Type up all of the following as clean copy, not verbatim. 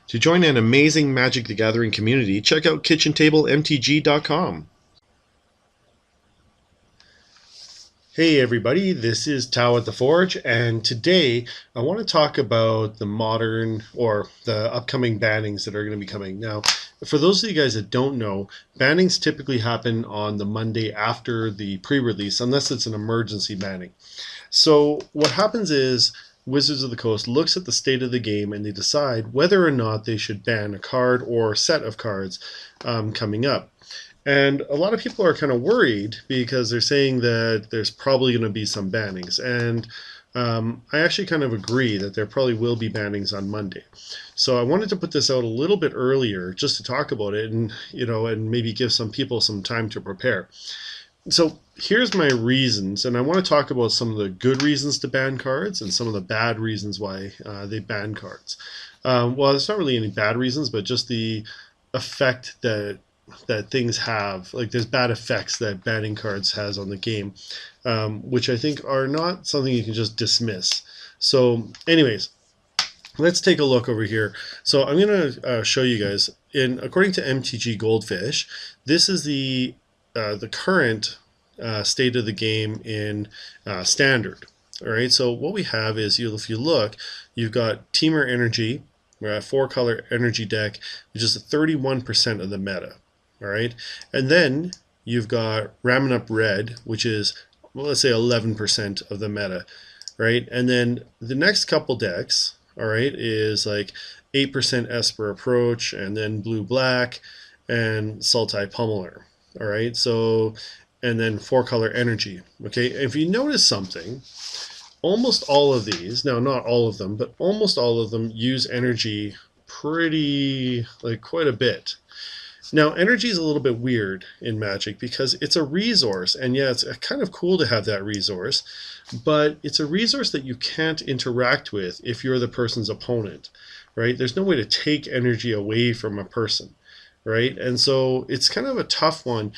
To join an amazing Magic the Gathering community, check out kitchentablemtg.com. Hey everybody, this is Tao at the Forge, and today I want to talk about the modern or the upcoming bannings that are going to be coming. Now, for those of you guys that don't know, bannings typically happen on the Monday after the pre-release, unless it's an emergency banning. So what happens is Wizards of the Coast looks at the state of the game and they decide whether or not they should ban a card or set of cards coming up. And a lot of people are kind of worried because they're saying that there's probably going to be some bannings. And I actually kind of agree that there probably will be bannings on Monday. So I wanted to put this out a little bit earlier just to talk about it and, and maybe give some people some time to prepare. So here's my reasons, and I want to talk about some of the good reasons to ban cards and some of the bad reasons why they ban cards. Well, there's not really any bad reasons, but just the effect that things have, like there's bad effects that banning cards has on the game, which I think are not something you can just dismiss. So anyways, let's take a look over here. So I'm going to show you guys, according to MTG Goldfish, this is the current state of the game in standard. All right, so what we have is, if you look, you've got Teamer Energy, we're at 4-color energy deck, which is 31% of the meta. All right, and then you've got Ramming Up Red, which is, well, let's say 11% of the meta, right? And then the next couple decks, all right, is like 8% Esper Approach, and then Blue Black, and Sultai Pummeler. All right, so, and then 4-color energy. Okay, if you notice something, almost all of these, now not all of them, but almost all of them use energy quite a bit. Now, energy is a little bit weird in Magic because it's a resource, and yeah, it's kind of cool to have that resource, but it's a resource that you can't interact with if you're the person's opponent, right? There's no way to take energy away from a person, right? And so it's kind of a tough one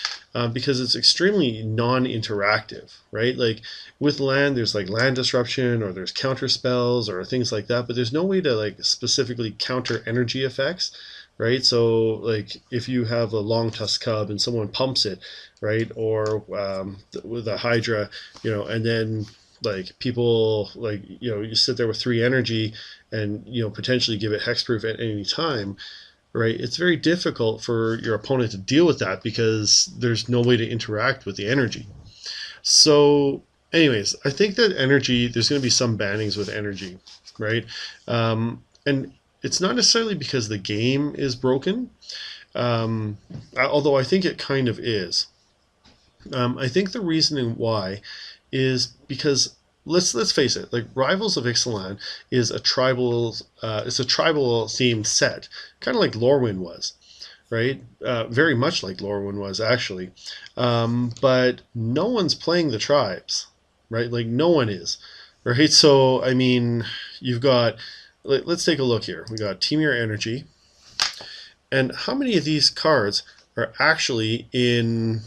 because it's extremely non-interactive, right? Like with land, there's like land disruption, or there's counter spells or things like that, but there's no way to like specifically counter energy effects, right? So like if you have a long tusk cub and someone pumps it, right, or with a Hydra, and then like people you sit there with 3 energy and potentially give it hexproof at any time, right? It's very difficult for your opponent to deal with that because there's no way to interact with the energy. So anyways, I think that energy, there's going to be some bannings with energy, right? And it's not necessarily because the game is broken, although I think it kind of is. I think the reasoning why is because let's face it, like Rivals of Ixalan is a tribal themed set, kind of like Lorwyn was, right? Very much like Lorwyn was actually, but no one's playing the tribes, right? Like no one is, right? So I mean, you've got, let's take a look here. We got Teamer Energy, and how many of these cards are actually in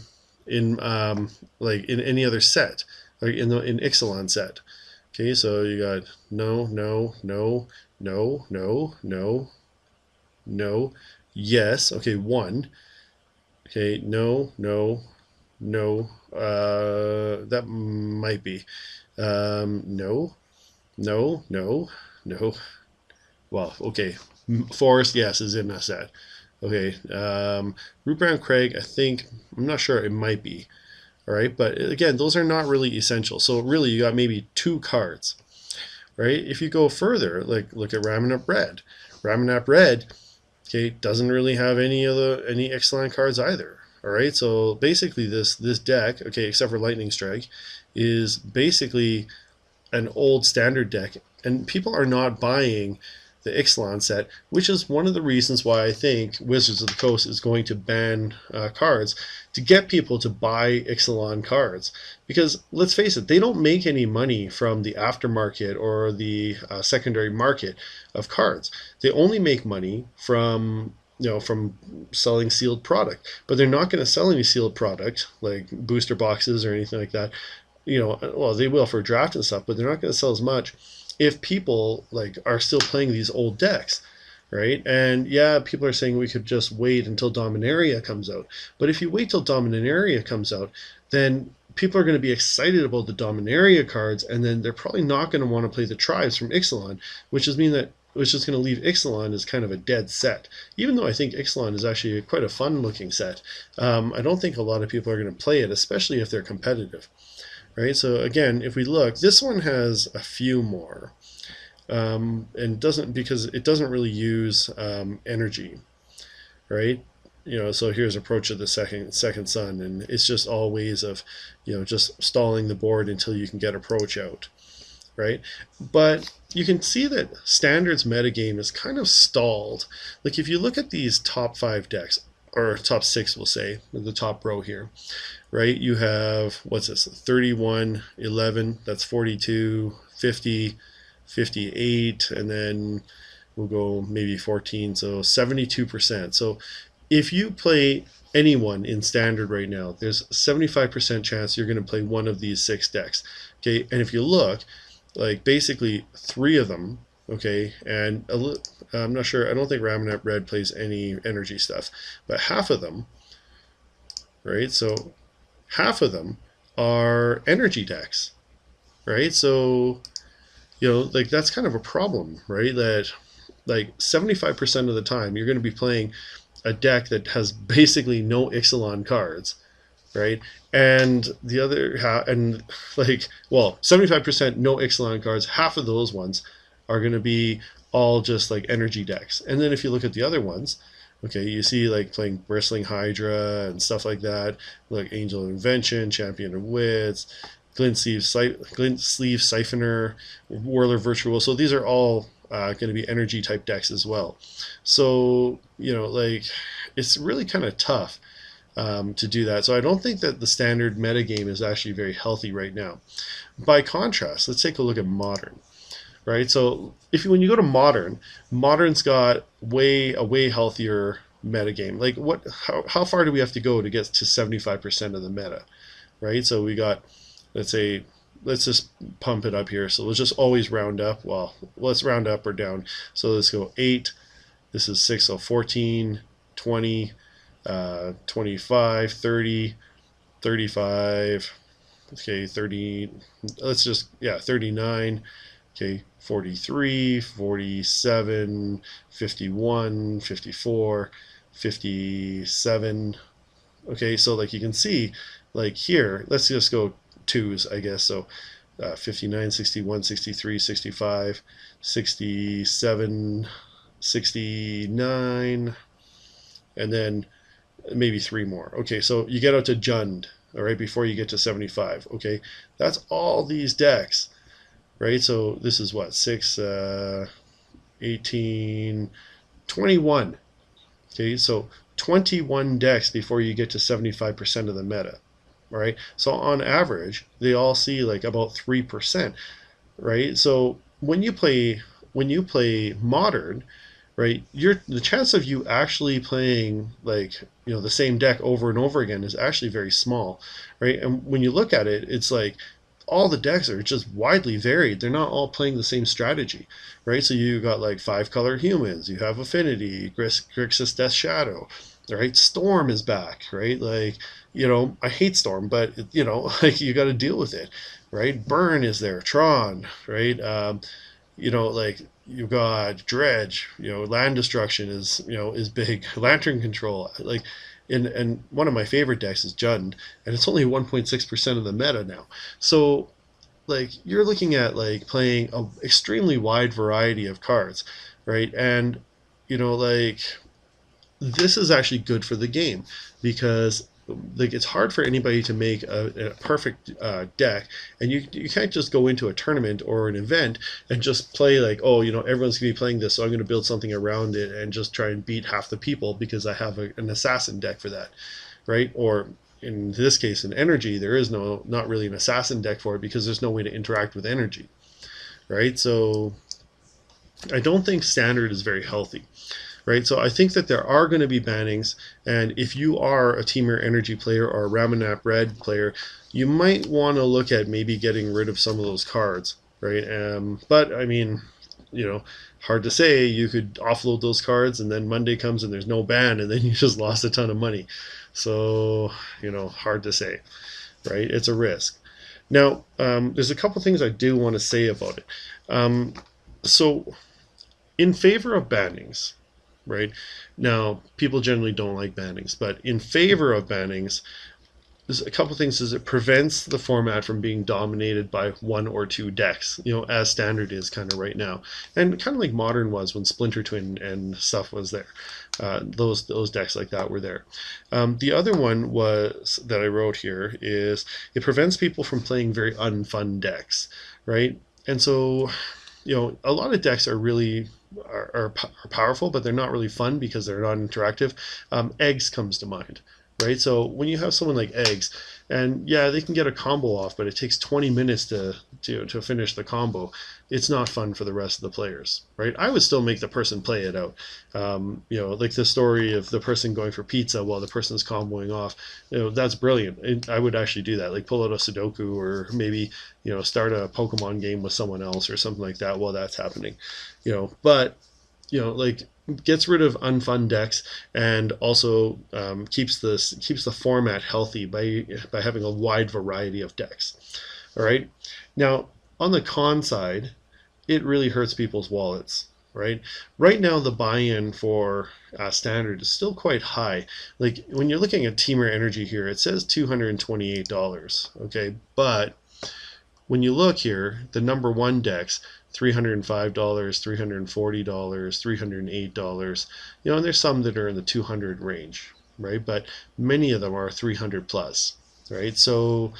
any other set, like in Ixalan set? Okay, so you got no, yes. Okay, 1. Okay, no. That might be no. Well, okay. Forest, yes, is in that set. Okay. Root Brown Craig, I'm not sure, it might be. All right, but again, those are not really essential. So really, you got maybe 2 cards, right? If you go further, like look at Ramming Up Red. Ramming Up Red, okay, doesn't really have any excellent cards either. All right, so basically this deck, okay, except for Lightning Strike, is basically an old standard deck, and people are not buying the Ixalan set, which is one of the reasons why I think Wizards of the Coast is going to ban cards, to get people to buy Ixalan cards. Because let's face it, they don't make any money from the aftermarket or the secondary market of cards. They only make money from selling sealed product, but they're not going to sell any sealed product like booster boxes or anything like that. Well, they will for draft and stuff, but they're not going to sell as much if people are still playing these old decks, right? And yeah, people are saying we could just wait until Dominaria comes out. But if you wait till Dominaria comes out, then people are going to be excited about the Dominaria cards, and then they're probably not going to want to play the tribes from Ixalan, which is going to leave Ixalan as kind of a dead set. Even though I think Ixalan is actually quite a fun looking set, I don't think a lot of people are going to play it, especially if they're competitive, right? So again, if we look, this one has a few more, and doesn't because it doesn't really use energy, right? So here's Approach of the second sun, and it's just all ways of, just stalling the board until you can get Approach out, right? But you can see that Standard's metagame is kind of stalled. Like if you look at these top 5 decks, or top 6, we'll say, the top row here, right? You have, what's this, 31, 11, that's 42, 50, 58, and then we'll go maybe 14, so 72%. So if you play anyone in Standard right now, there's a 75% chance you're going to play one of these 6 decks. Okay, and if you look, like basically 3 of them, okay, and I'm not sure, I don't think Ramanap Red plays any energy stuff, but half of them, right, so half of them are energy decks, right? So like that's kind of a problem, right? That like 75% of the time you're going to be playing a deck that has basically no Ixalan cards, right? And the other half, and like, well, 75% no Ixalan cards, half of those ones are going to be all just like energy decks. And then if you look at the other ones, okay, you see like playing Bristling Hydra and stuff like that, like Angel of Invention, Champion of Wits, Glint Sleeve Siphoner, Whirler Virtual. So these are all going to be energy type decks as well. So, like it's really kind of tough to do that. So I don't think that the Standard metagame is actually very healthy right now. By contrast, let's take a look at Modern. Right, so when you go to Modern's got a way healthier metagame. Like how far do we have to go to get to 75% of the meta, right? So we got, let's just pump it up here. So let's just always round up. Well, let's round up or down. So let's go 8. This is 6, so 14, 20, 25, 30, 35. Okay, 30. Let's just 39. Okay, 43, 47, 51, 54, 57. Okay, so like you can see, like here, let's just go 2s, I guess. So 59, 61, 63, 65, 67, 69, and then maybe 3 more. Okay, so you get out to Jund, all right, before you get to 75. Okay, that's all these decks. Right, so this is what, 6, 18, 21. Okay, so 21 decks before you get to 75% of the meta. All right, so on average, they all see like about 3%. Right, so when you play Modern, right, the chance of you actually playing like the same deck over and over again is actually very small. Right, and when you look at it, it's like all the decks are just widely varied. They're not all playing the same strategy, right? So you got like 5-color humans, you have Affinity, Grixis Death Shadow, right? Storm is back, right? Like, I hate Storm, but like you got to deal with it, right? Burn is there, Tron, right? Like you got Dredge, land destruction is big, Lantern Control, like. And one of my favorite decks is Jund, and it's only 1.6% of the meta now. So, like, you're looking at like playing an extremely wide variety of cards, right? And like this is actually good for the game because like it's hard for anybody to make a perfect deck, and you can't just go into a tournament or an event and just play like, oh, everyone's gonna be playing this, so I'm gonna build something around it and just try and beat half the people because I have an assassin deck for that, right? Or in this case, in energy, there is not really an assassin deck for it because there's no way to interact with energy, right? So I don't think Standard is very healthy. Right, so I think that there are going to be bannings, and if you are a Temur Energy player or a Ramanap Red player, you might want to look at maybe getting rid of some of those cards, right? But I mean, hard to say. You could offload those cards, and then Monday comes and there's no ban, and then you just lost a ton of money. So, hard to say, right? It's a risk. Now, there's a couple things I do want to say about it. So, in favor of bannings, right? Now, people generally don't like bannings, but in favor of bannings, there's a couple things. Is it prevents the format from being dominated by one or two decks, as standard is kind of right now, and kind of like modern was when Splinter Twin and stuff was there. Those decks like that were there. The other one was that I wrote here is it prevents people from playing very unfun decks, right? And so, a lot of decks are really are powerful, but they're not really fun because they're not interactive. Eggs comes to mind, right? So when you have someone like Eggs, and yeah, they can get a combo off, but it takes 20 minutes to finish the combo. It's not fun for the rest of the players, right? I would still make the person play it out. Like the story of the person going for pizza while the person's comboing off. That's brilliant. I would actually do that, like pull out a Sudoku, or maybe start a Pokemon game with someone else or something like that while that's happening. But like gets rid of unfun decks, and also keeps the format healthy by having a wide variety of decks. All right. Now, on the con side, it really hurts people's wallets. Right now, the buy-in for standard is still quite high. Like when you're looking at Teamer Energy here, it says $228. Okay, but when you look here, the number one decks, $305, $340, $308, and there's some that are in the 200 range, right? But many of them are 300 plus, right? So,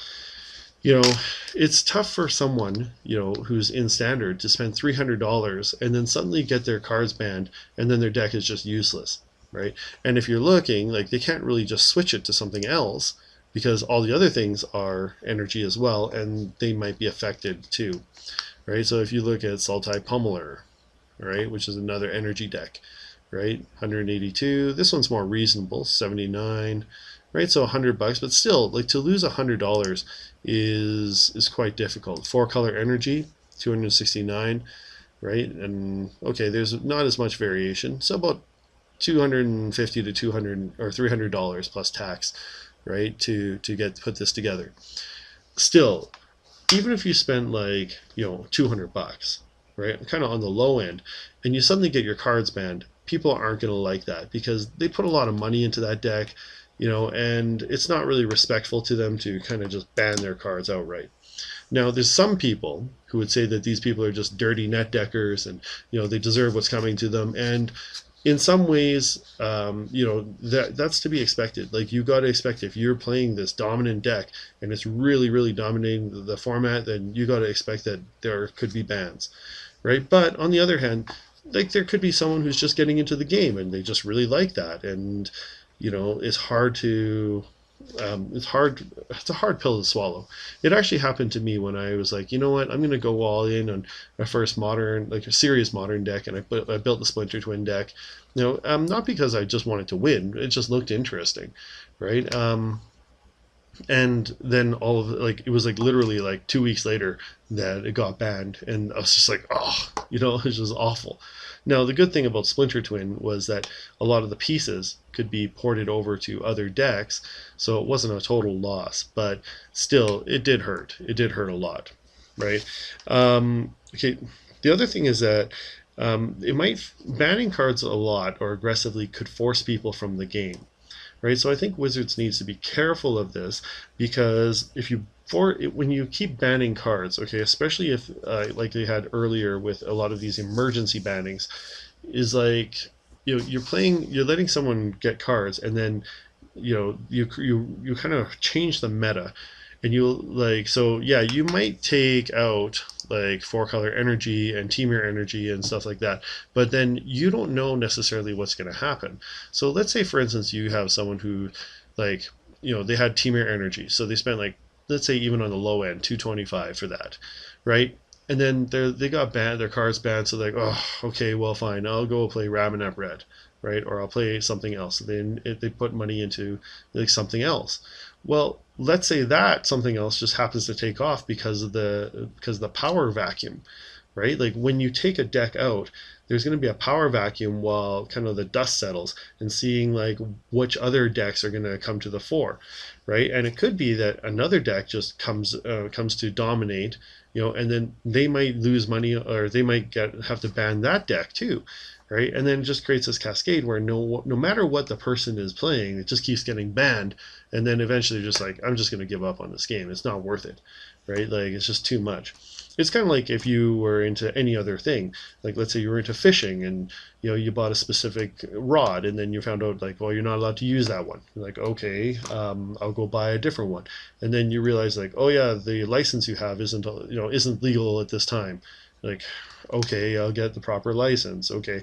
it's tough for someone, who's in standard to spend $300 and then suddenly get their cards banned, and then their deck is just useless, right? And if you're looking, like, they can't really just switch it to something else, because all the other things are energy as well, and they might be affected too, right? So if you look at Sultai Pummeler, right, which is another energy deck, right, 182. This one's more reasonable, 79, right? So $100, but still, like, to lose $100 is quite difficult. 4-color energy, 269, right? And okay, there's not as much variation, so about 250 to 200 or $300 plus tax, right, to put this together. Still, even if you spend like $200, right, kind of on the low end, and you suddenly get your cards banned, people aren't going to like that because they put a lot of money into that deck, and it's not really respectful to them to kind of just ban their cards outright. Now, there's some people who would say that these people are just dirty net deckers, and they deserve what's coming to them, and in some ways, that's to be expected. Like, you got to expect, if you're playing this dominant deck and it's really, really dominating the format, then you got to expect that there could be bans, right? But on the other hand, like, there could be someone who's just getting into the game and they just really like that, and it's hard to. It's a hard pill to swallow. It actually happened to me when I was like, you know what, I'm going to go all in on my first modern, like a serious modern deck, and I built the Splinter Twin deck. Not because I just wanted to win, it just looked interesting, right? And then all of it was like literally like 2 weeks later that it got banned, and I was just like, oh, it was just awful. Now, the good thing about Splinter Twin was that a lot of the pieces could be ported over to other decks, so it wasn't a total loss, but still, it did hurt. It did hurt a lot, right? Okay, the other thing is that banning cards a lot or aggressively could force people from the game, right? So I think Wizards needs to be careful of this, because when you keep banning cards, okay, especially if like they had earlier with a lot of these emergency bannings, is like you're letting someone get cards, and then you kind of change the meta, and you might take out like 4-color energy and Teamer energy and stuff like that, but then you don't know necessarily what's going to happen. So let's say, for instance, you have someone who, like, they had Teamer energy, so they spent, like, let's say even on the low end, $225 for that, right? And then they got banned, their cards banned, so they're like, oh, okay, well, fine, I'll go play Ramanap Red, right? Or I'll play something else. Then they put money into like something else. Well, let's say that something else just happens to take off because of the power vacuum, right? Like, when you take a deck out, there's going to be a power vacuum while kind of the dust settles, and seeing like which other decks are going to come to the fore, right? And it could be that another deck just comes to dominate, and then they might lose money, or they might have to ban that deck too, right? And then it just creates this cascade where no matter what the person is playing, it just keeps getting banned, and then eventually just like, I'm just going to give up on this game. It's not worth it, right? Like, it's just too much. It's kind of like if you were into any other thing, like let's say you were into fishing, and you bought a specific rod, and then you found out like, well, you're not allowed to use that one. You're like, okay, I'll go buy a different one, and then you realize like, oh yeah, the license you have isn't legal at this time. Like, okay, I'll get the proper license. Okay,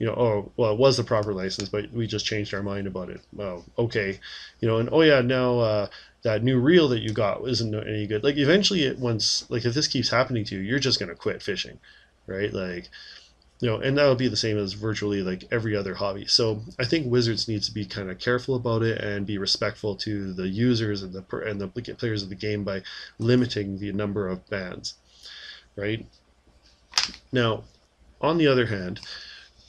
oh well, it was the proper license, but we just changed our mind about it. Oh, okay, and oh yeah, now that new reel that you got isn't any good. Like, eventually, like if this keeps happening to you, you're just gonna quit fishing, right? Like, and that would be the same as virtually like every other hobby. So I think Wizards needs to be kind of careful about it and be respectful to the users and the players of the game by limiting the number of bans, right? Now, on the other hand,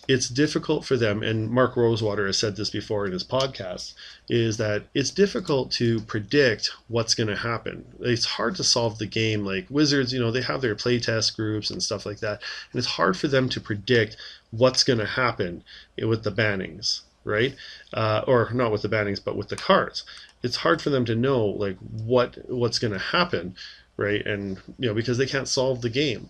it's difficult for them, and Mark Rosewater has said this before in his podcast, is that it's difficult to predict what's going to happen. It's hard to solve the game. Like Wizards, they have their playtest groups and stuff like that, and it's hard for them to predict what's going to happen with the bannings, right? Or not with the bannings, but with the cards. It's hard for them to know like what's going to happen, right? And because they can't solve the game,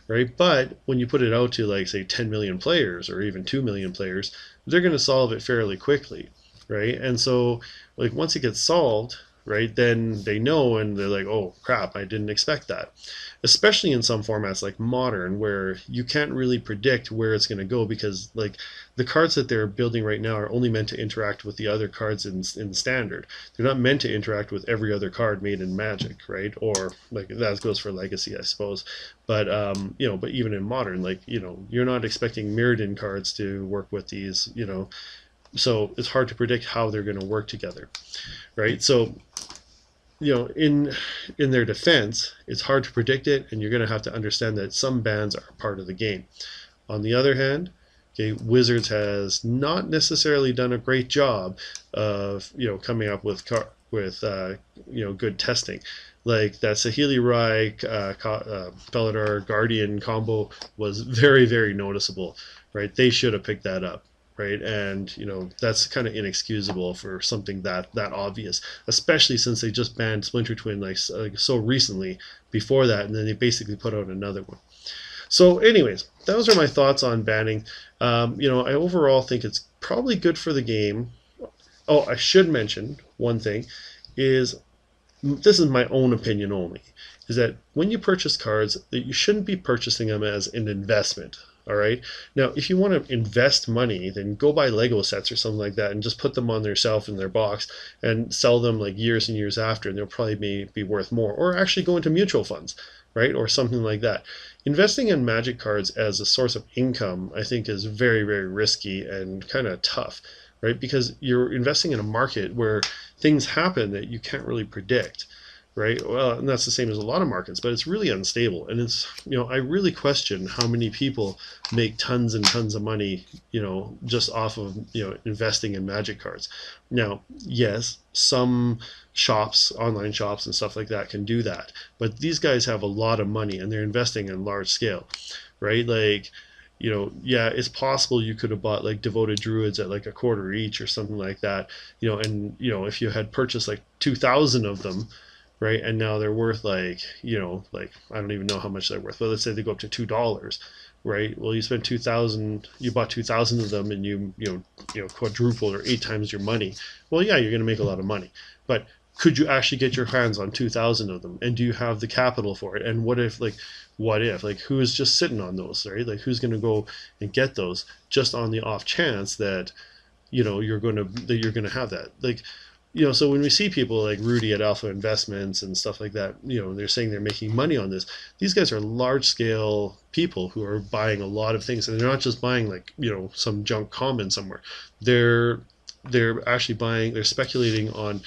right? But when you put it out to like say 10 million players or even 2 million players, they're going to solve it fairly quickly, right? And so like once it gets solved, right, then they know, and they're like, oh crap, I didn't expect that. Especially in some formats like Modern, where you can't really predict where it's going to go, because like the cards that they're building right now are only meant to interact with the other cards in Standard. They're not meant to interact with every other card made in Magic, right? Or like that goes for Legacy, I suppose. But but even in Modern, like you're not expecting Mirrodin cards to work with these, so it's hard to predict how they're going to work together, right? So in their defense, it's hard to predict it, and you're going to have to understand that some bans are part of the game. On the other hand, okay, Wizards has not necessarily done a great job of coming up with good testing. Like that Saheeli Rai Felidar Guardian combo was very, very noticeable, right? They should have picked that up, right? And that's kind of inexcusable for something that obvious, especially since they just banned Splinter Twin like so recently before that, and then they basically put out another one. So anyways, those are my thoughts on banning. I overall think it's probably good for the game. Oh, I should mention one thing is, this is my own opinion only, is that when you purchase cards, that you shouldn't be purchasing them as an investment. All right. Now, if you want to invest money, then go buy Lego sets or something like that and just put them on their shelf in their box and sell them like years and years after, and they'll probably be worth more. Or actually go into mutual funds, right? Or something like that. Investing in Magic cards as a source of income, I think, is very, very risky and kind of tough, right? Because you're investing in a market where things happen that you can't really predict, right? Well, and that's the same as a lot of markets, but it's really unstable. And it's, I really question how many people make tons and tons of money, just off of, investing in Magic cards. Now, yes, some shops, online shops and stuff like that can do that, but these guys have a lot of money and they're investing in large scale, right? Like, yeah, it's possible you could have bought like Devoted Druids at like a quarter each or something like that, and, if you had purchased like 2,000 of them, right, and now they're worth like, like I don't even know how much they're worth, but let's say they go up to $2, right? Well, you spent 2,000, you bought 2,000 of them, and you quadrupled or 8 times your money. Well, yeah, you're going to make a lot of money, but could you actually get your hands on 2,000 of them, and do you have the capital for it? And what if like who is just sitting on those, right? Like, who's going to go and get those just on the off chance that you're going to have that? Like, so when we see people like Rudy at Alpha Investments and stuff like that, they're saying they're making money on this. These guys are large scale people who are buying a lot of things, and they're not just buying like, some junk common somewhere. They're actually buying, they're speculating on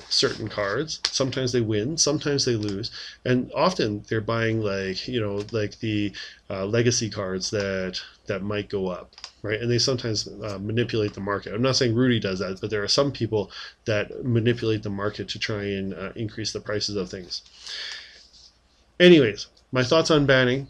certain cards. Sometimes they win, sometimes they lose, and often they're buying like the legacy cards that might go up, right? And they sometimes manipulate the market. I'm not saying Rudy does that, but there are some people that manipulate the market to try and increase the prices of things. Anyways, my thoughts on banning.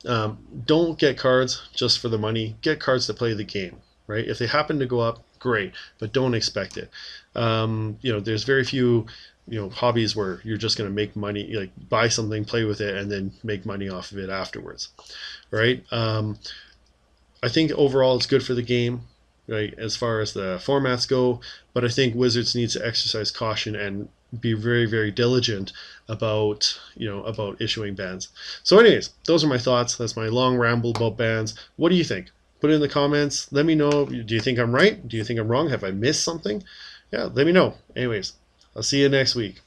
Don't get cards just for the money. Get cards to play the game, right? If they happen to go up, great, but don't expect it. There's very few, hobbies where you're just going to make money, like buy something, play with it, and then make money off of it afterwards, right? I think overall it's good for the game, right, as far as the formats go. But I think Wizards needs to exercise caution and be very, very diligent about issuing bans. So, anyways, those are my thoughts. That's my long ramble about bans. What do you think? Put it in the comments. Let me know. Do you think I'm right? Do you think I'm wrong? Have I missed something? Yeah, let me know. Anyways, I'll see you next week.